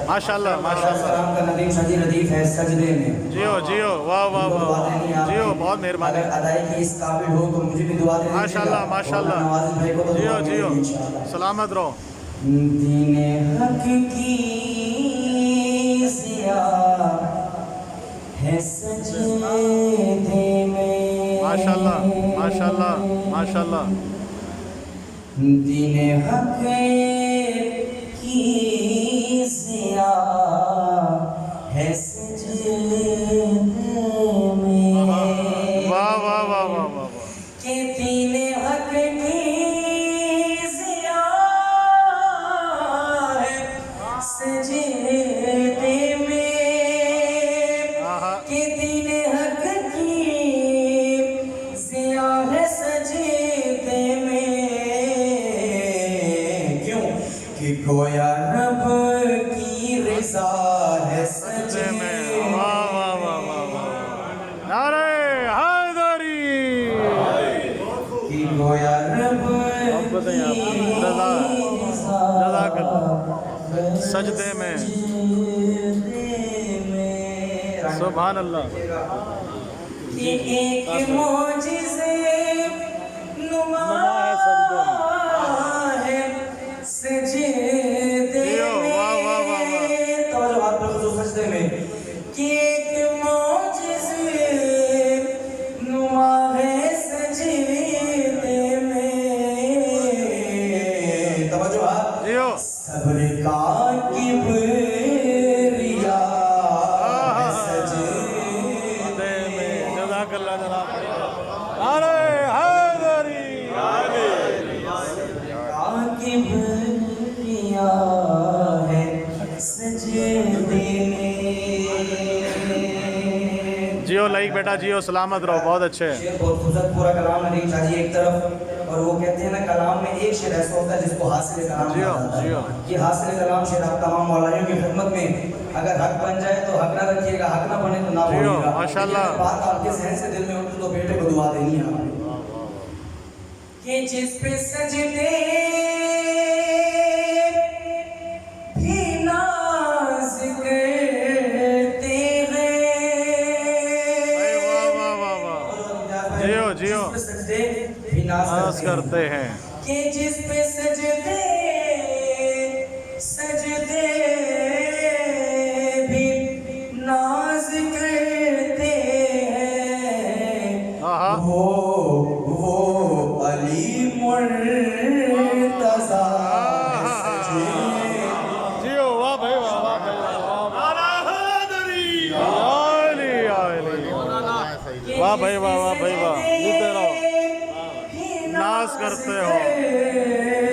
माशाल्लाह माशाल्लाह का नदीम शादी लतीफ है सजदे में। जियो जियो वाह वाह वाह जियो बहुत मेहरबानी अगर अदायगी इस काबिल हो तो मुझे भी दुआ देनी माशाल्लाह माशाल्लाह जियो जियो सलामत रहो दीने हक की ज़िया है सजदे में माशाल्लाह माशाल्लाह माशाल्लाह दीने हक की ज़िया है सजदे में वाह वाह वाह वाह वाह कि दीने हक की ज़िया है सजदे में कि दीने हक की ज़िया है सजदे में क्यों कि गोया रब की रज़ा है सजदे में वाह वाह वाह वाह वाह नारे हैदरी कि गोया रब बताइए आप जज़ाकल्लाह सजदे में सुभान अल्लाह कि एक मौजिज़े नुमा है सजदे में तवज्जो हाथ पर खुशूस सजदे में कि एक मौजिज़े नुमा है सजदे में तवज्जो हाथ जियो सब्र का किबरिया है सजदे में जज़ाकल्लाह जनाब नारे हैदरी का किबरिया है सजदे में जियो लाइक बेटा जियो सलामत रहो बहुत अच्छे शेर बहुत खूबसूरत पूरा कलाम नदीम शाह जी एक तरफ और वो कहते हैं ना कलाम में एक शेर ऐसा होता है जिसको हासिल कलाम जियो, कहा जाता है। जियो। ये हासिल कलाम शेर आप तमाम मौलानियों की खिदमत में अगर हक बन जाए तो हक ना रखिएगा, हक ना बने तो ना जियो, बोलिएगा। माशाल्लाह। लेकिन बात आपके जहन से दिल में उठी तो बेटे को दुआ देनी है आपने कि जिस पे सजदे भी नाज करते हैं वाह वाह वाह वाह जियो जियो जिस पे सजदे भी नाज नाज करते हैं कि जिस पे सजदे सजदे भी नाज करते हैं आहा वो अली मुर्तज़ा जियो वाह भाई वाह वाह भाई नारा हैदरी आली आली वाह भाई वाह वाह भाई वाह जीते रहो नाज करते हो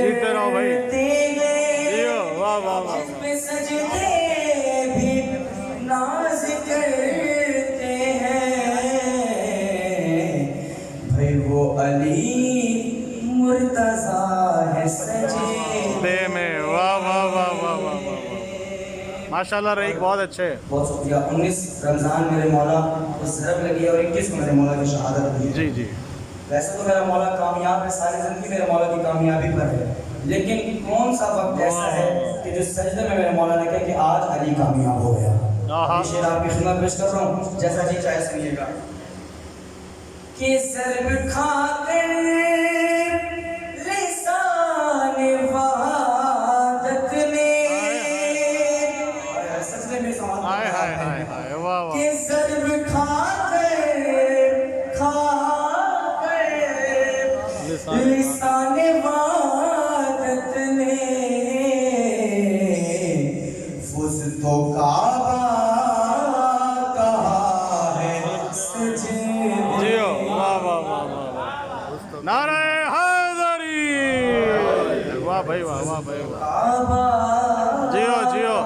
जीते रहो भाई जियो वाह वाह वाह पे सजदे भी नाज करते हैं भाई वो अली मुर्तज़ा है सजदे में वाह वाह वाह वाह वाह वाह माशाल्लाह रईक बहुत अच्छे बहुत शुक्रिया 19 रमज़ान मेरे मौला को ज़रब लगी और 21 को मेरे मौला की शहादत हुई है। जी जी वैसे तो मेरा मौला कामयाब है, सारी ज़िंदगी मेरे मौला की कामयाबी पर है, लेकिन कौन सा वक्त ऐसा है कि जो सजदे में मेरे मौला ने कहा कि आज अली कामयाब हो गया। आहा। ये शेर आपकी खिदमत पेश कर रहा हूँ, जैसा जी चाहे सुनिएगा कि ज़रब खाकर लिसान वहादत में सजदे में समाज हाय हाय हाय हाय वाह वाह कि ज़रब खाकर लिसान वहादत ने फुज़ तो काबा कहा है सजदे जियो वाह वाह वाह वाह नारा हैदरी वाह भाई वाह वाह भाई वाह काबा जियो जियो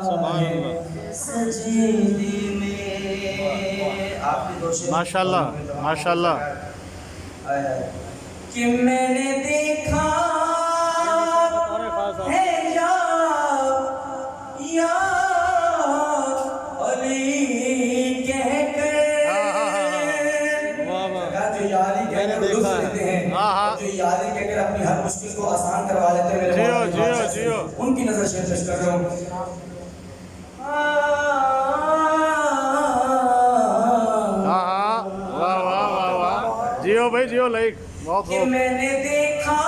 सुभान अल्लाह सजदे में आपके दो शेर माशाल्लाह माशाल्लाह कि मैंने देखा है या अली कहकर जो यारी कहकर लुत्फ लेते हैं, जो यारी कहकर अपनी हर मुश्किल को आसान करवा लेते हैं मेरे जियो मौला की जियो बादशाह से। जियो उन ان کی نظر سے پیش کر رہا ہوں. ہاں ہاں واہ واہ واہ واہ جیو بھائی جیو لائک بہت کہ خوب میں نے دیکھا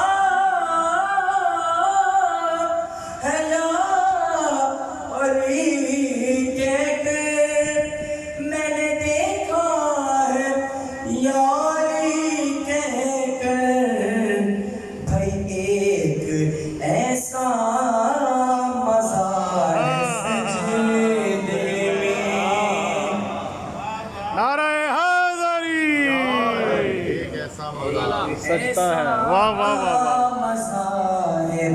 ہے یا علی کہہ کر، میں نے دیکھا ہے یا علی کہہ کر، بھائی ایک ایسا مزہ ہے سجدے میں. نعرہ حیدری ایک ایسا مولا سجدہ ہے واہ واہ واہ واہ مزہ ہے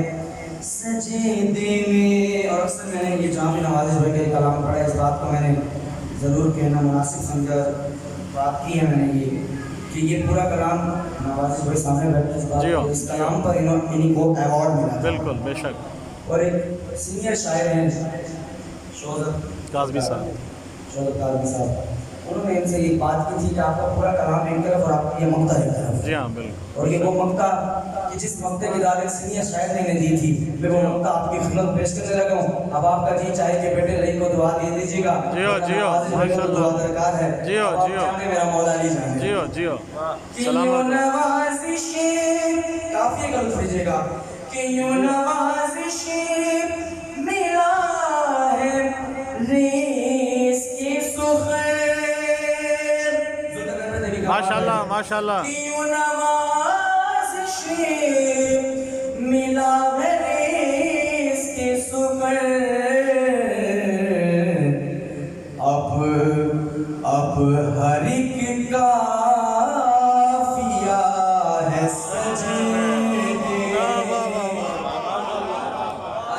سجدے میں. اور اکثر میں نے یہ جامع نوازش بھائی کا کلام پڑھا ہے، اس بات کو میں نے ضرور کہنا مناسب سمجھا، بات کی ہے میں نے یہ کہ یہ پورا کلام نوازش بھائی سامنے بیٹھے اس بات جی ہاں. کو، اس کلام پر انہیں کو ایوارڈ ملا. بالکل بے شک اور ایک سینئر شاعر ہیں شوہر کاظمی صاحب کاظمی صاحب، انہوں نے ان سے یہ بات کی تھی کہ آپ کا پورا کلام ایک طرف اور آپ کی یہ مقطع ایک طرف. جی ہاں بالکل اور یہ وہ مقطع کہ جس مقطع کی دعوت سینئر شاعر نے انہیں دی تھی، میں وہ مقطع آپ کی خدمت پیش کرنے لگا ہوں. اب آپ کا جی چاہے کہ بیٹے لئی کو دعا دے دیجیے گا. جیو جیو ماشاء دعا اللہ درکار ہے. جیو اب آپ جیو جانے میرا مولا علی جانے. جیو جیو کہ یوں سلامت نوازشیں کافی کا لطف لیجیے گا کہ یوں نوازشیں ملا ہے ریس کی سخن. ماشاء اللہ ماشاء اللہ کہ یوں نوازشیں ملا ہے ریس کی سخن. اب ہر ایک کافیہ ہے سجدے.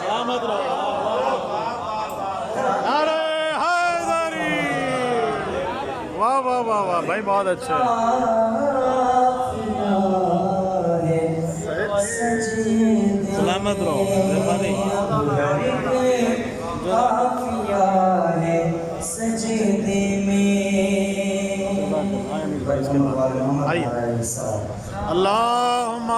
سلامت رہو نعرہ حیدری واہ واہ واہ واہ بھائی بہت اچھا ہے سلامت رہو مہربانی کافیہ ہے سجدے میں. آئیے اللہم